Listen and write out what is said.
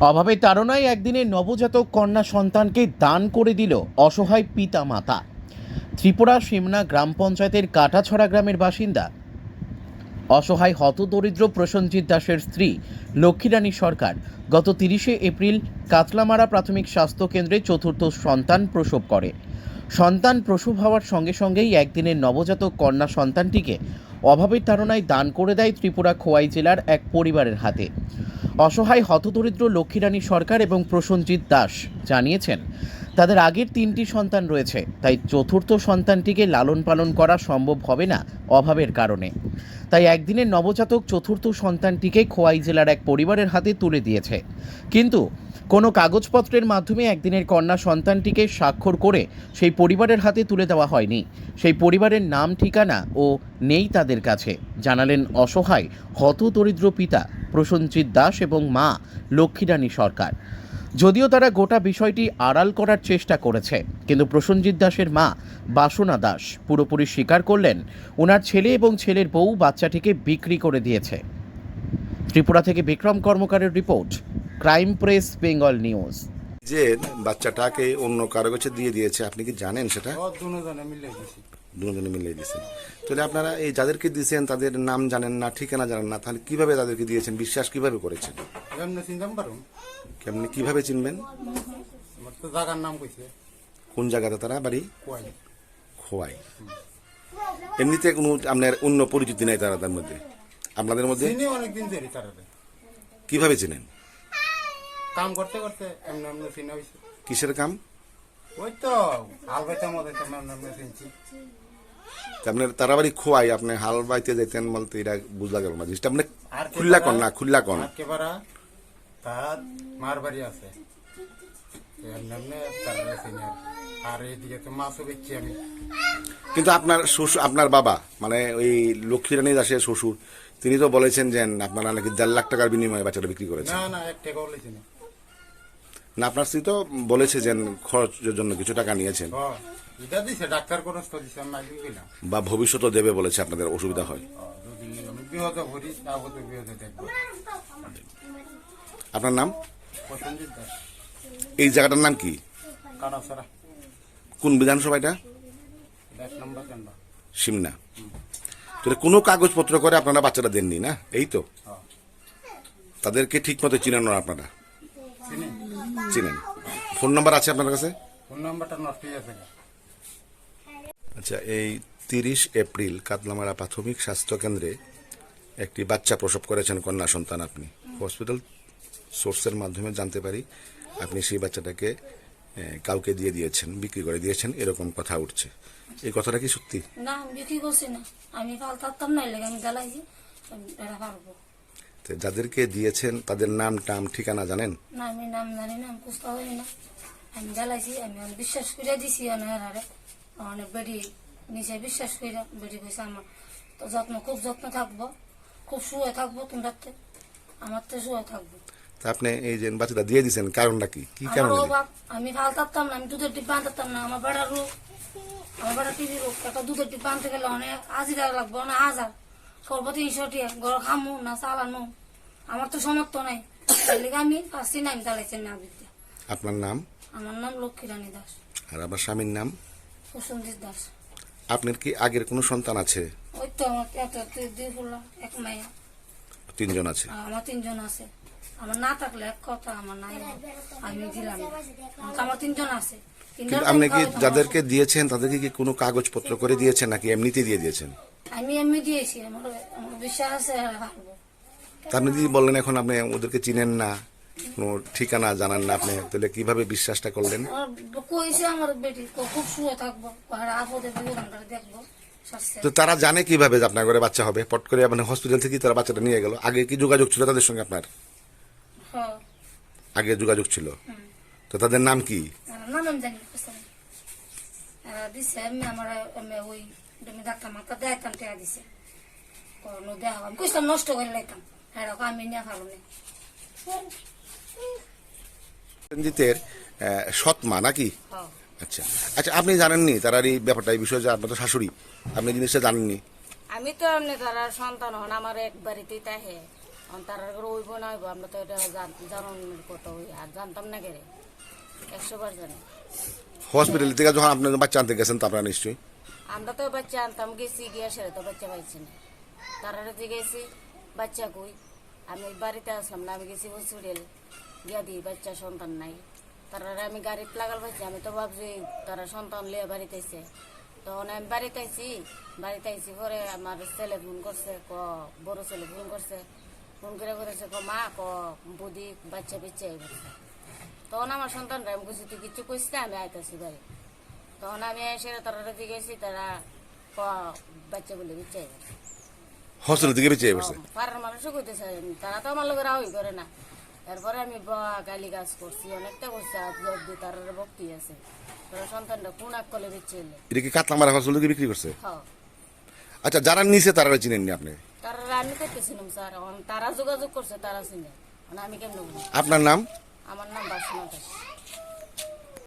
অভাবের তাড়নায় একদিনের নবজাতক কন্যা সন্তানকে দান করে দিল অসহায় পিতা মাতা। ত্রিপুরা সিমনা গ্রাম পঞ্চায়েতের কাটাছড়া গ্রামের বাসিন্দা অসহায় হতদরিদ্র প্রসেনজিৎ দাসের স্ত্রী লক্ষ্মীরানী সরকার গত 30শে এপ্রিল কাতলামারা প্রাথমিক স্বাস্থ্য কেন্দ্রে চতুর্থ সন্তান প্রসব করে। সন্তান প্রসব হওয়ার সঙ্গে সঙ্গেই একদিনের নবজাতক কন্যা সন্তানটিকে অভাবের তাড়নায় দান করে দেয় ত্রিপুরা খোয়াই জেলার এক পরিবারের হাতে। অসহায় হতদরিদ্র লক্ষ্মীরানী সরকার এবং প্রসেনজিৎ দাস জানিয়েছেন, তাদের আগের 3টি সন্তান রয়েছে, তাই চতুর্থ সন্তানটিকে লালন পালন করা সম্ভব হবে না অভাবের কারণে। তাই একদিনের নবজাতক চতুর্থ সন্তানটিকে খোয়াই জেলার এক পরিবারের হাতে তুলে দিয়েছে। কিন্তু কোনো কাগজপত্রের মাধ্যমে একদিনের কন্যা সন্তানটিকে স্বাক্ষর করে সেই পরিবারের হাতে তুলে দেওয়া হয়নি। সেই পরিবারের নাম ঠিকানা ও নেই তাদের কাছে, জানালেন অসহায় হতদরিদ্র পিতা প্রসেনজিৎ দাস এবং মা লক্ষ্মীরানী সরকার। যদিও তারা গোটা বিষয়টি আড়াল করার চেষ্টা করেছে, কিন্তু প্রসেনজিৎ দাসের মা বাসনা দাস পুরোপুরি স্বীকার করলেন ওনার ছেলে এবং ছেলের বউ বাচ্চাটিকে বিক্রি করে দিয়েছে। ত্রিপুরা থেকে বিক্রম কর্মকারের report, crime press Bengal news. যে বাচ্চাটাকে অন্য কারো কাছে দিয়ে দিয়েছে, আপনি কি জানেন সেটা? দুজনে মিলে দিয়েছেন। তাহলে আপনারা এই যাদেরকে দিয়েছেন তাদের নাম জানেন না, ঠিকানা জানেন না, তাহলে কিভাবে তাদেরকে দিয়েছেন, বিশ্বাস কিভাবে করেছেন? কেমনি কিভাবে চিনবেন? জায়গার নাম কইছে কোন জায়গাতে তারা বাড়ি? খোয়াই। এমনিতে কোনো আপনার অন্য পরিচিতি নাই তাদের মধ্যে, আপনাদের মধ্যে? অনেকদিন ধরে তারা কিভাবে চিনেন? কাম করতে করতে এমনি এমনি চিনা হয়েছে। কিসের কাম? ওই তো হাল বাইতাম ওদের এমনি চিনছি। আপনার তারা বাড়ি খোয়াই, আপনি হাল বাইতে যেতেন বলতে এটা বুঝলা গেল না জিনিসটা। আপনি খুল্লা কন না, খুল্লা কন। একেবারে তার মার বাড়ি আছে, এমনি এমনি তারা চিনি। আর এইদিকে তো মাছও বেচছি আমি। কিন্তু আপনার শ্বশুর, আপনার বাবা মানে ওই লক্ষ্মীরানী দাসের শ্বশুর, তিনি তো বলেছেন যে আপনারা নাকি 1.5 লাখ টাকার বিনিময়ে বাচ্চাটা বিক্রি করেছেন। না না, 1 টাকা বলেছি না। না, আপনার স্ত্রী তো বলেছে যে খরচের জন্য কিছু টাকা নিয়েছেন, এটা দিছে ডাক্তার কোন দিছে, আমি মাইকে গেলাম। বা ভবিষ্যতে দেবে বলেছে, আপনাদের অসুবিধা হয়। যদি আমি বিহতে ভরি তাহলে বিহতে দেখবো। আপনার নাম? প্রসেনজিৎ দাস। এই জায়গাটার নাম কি? কাটাছড়া। কোন বিধানসভা এটা? 1 নম্বর কেন্দ্র সিমনা। তাহলে কোনো কাগজপত্র করে আপনারা বাচ্চাটা দেননি না, এই তো? তাদেরকে ঠিক মতো চিনেন না আপনারা? চিনেন। ফোন নাম্বার আছে আপনার কাছে? ফোন নাম্বারটা নষ্ট হয়ে গেছে। আচ্ছা, এই 30 এপ্রিল কাতলামারা প্রাথমিক স্বাস্থ্য কেন্দ্রে একটি বাচ্চা প্রসব করেছেন, কন্যা সন্তান। আপনি হসপিটাল সোর্সের মাধ্যমে জানতে পারি আপনি সেই বাচ্চাটাকে কাউকে দিয়ে দিয়েছেন, বিক্রি করে দিয়েছেন, এরকম কথা উঠছে। এই কথাটা কি সত্যি? না, আমি বিক্রি করছি না, আমি পালতাম না, লেগে আমি জ্বালাইছি, এটা পারবো। যাদেরকে দিয়েছেন তাদের নাম টাম ঠিকানা জানেন? না, আমি নাম জানি না, আমি খুঁজতে হই না, আমি জ্বালাইছি, আমি বিশ্বাস করে দিছি হারে অনেক বেড়ি নিচে বিশ্বাস করে বেড়ি কইছে আমার তো যত্ন, খুব যত্ন থাকবো, খুব শুয়ে থাকবো, তোমরা আমার তো শুয়ে থাকবো। তা আপনি এই যে বাচ্চাটা দিয়ে দিয়েছেন, কারণটা কি? কি কারণ? আমি ফালতাম না, আমি দুধের ডিব্বা আনতাম না, আমার বেড়ার রোগ, আমার বেড়া টিভি রোগ, একটা দুধের ডিব্বা আনতে গেলে অনেক হাজিরা লাগবে, অনেক হাজার, সর্ব 300 টাকা, ঘর খামু না চালানো, আমার তো সমর্থ নাই, আমি ফার্স্টই নাম চালাইছেন না বিদ্যা। আপনার নাম? আমার নাম লক্ষ্মীরানী দাস। আর আমার স্বামীর নাম? প্রসেনজিৎ দাস। আপনার কি আগের কোনো সন্তান আছে? ওই তো আমার দুই ফুলা, এক মাইয়া। 3 জন আছে? আমার 3 জন আছে। আমার না থাকলে এক কথা, আমার নাই আমি দিলাম, আমার 3 জন আছে। কিন্তু আপনি কি যাদেরকে দিয়েছেন তাদেরকে কি কোনো কাগজপত্র করে দিয়েছেন নাকি এমনিতে দিয়ে দিয়েছেন? আমি এমনি দিয়েছি, আমার বিশ্বাস আছে পারবো। আপনি যদি বললেন এখন আপনি ওদেরকে চিনেন না, কোনো ঠিকানা জানান না, আপনি তাহলে কিভাবে বিশ্বাসটা করলেন? কইছে আমার বেটি খুব শুয়ে থাকবো, আপদে দেখবো। তো তারা জানে কিভাবে যে আপনার ঘরে বাচ্চা হবে? পট করে মানে হসপিটাল থেকে তারা বাচ্চাটা নিয়ে গেল, আগে কি যোগাযোগ ছিল তাদের সঙ্গে আপনার? আগে যোগাযোগ ছিল, তো তাদের নাম কি? নাম আমি জানি দিছে, আমি আমার ওই ডাক্তার মাথা দেখাম টেয়া দিছে, দেখা আমি কইলাম নষ্ট করে লাইতাম, হ্যাঁ আমি নিয়ে ভালো নেই। প্রসেনজিতের সৎ মা নাকি? আচ্ছা আচ্ছা, আপনি জানেননি তার এই ব্যাপারটা, এই বিষয়ে যে আপনার তো শাশুড়ি, আপনি জিনিসটা জানেননি? আমি তো এমনি তার সন্তান হন, আমার এক বাড়িতেই তাহে তার করে ওইব না হইব আমরা তো এটা জানানোর কথা হই আর জানতাম না কেরে 100 বার জানি। হসপিটাল থেকে যখন আপনার বাচ্চা আনতে গেছেন তো আপনারা নিশ্চয়ই আমরা তো বাচ্চা আনতাম গেছি গিয়া সেরে তো বাচ্চা পাইছি না। তারা গেছি বাচ্চা কই, আমি বাড়িতে আসলাম না, আমি গেছি হসপিটাল গিয়া দিই বাচ্চা সন্তান নাই। তারা আমি গাড়িতে লাগাল পাইছি, আমি তো ভাবছি তারা সন্তান লিয়ে বাড়িতে আইছে। তখন আমি বাড়িতে আইছি পরে আমার ছেলে ফোন করছে, বড় ছেলে ফোন করছে, ফোন করে করেছে মা বুদি বাচ্চা পিচ্ছে গেছে। তখন আমার সন্তানরা আমি কিছু তুই কিছু কইস না, আমি আইতাছি বাড়ি। তখন আমি এসে তারা গেছি, তারা বাচ্চা বলে পিচ্ছে গেছে। হসপিটাল থেকে বেঁচে পড়ছে। পাড়ার মানুষও কইতেছে, তারা তো আমার লোকের রাহই করে না। এরপরে আমি গালি গাছ করছি, অনেকটা করছি, আর জব দিয়ে তার ভক্তি আছে। তারা সন্তানটা কোন এক কলে বেঁচে এলে এটা কি কাতলামারা হসপিটাল থেকে বিক্রি করছে? হ্যাঁ, আচ্ছা, যারা নিচে তারা চিনেননি আপনি? তারা আমি করতেছিলাম স্যার, তারা যোগাযোগ করছে, তারা চিনে, আমি কেমন? আপনার নাম? আমার নাম বাসনা দাস।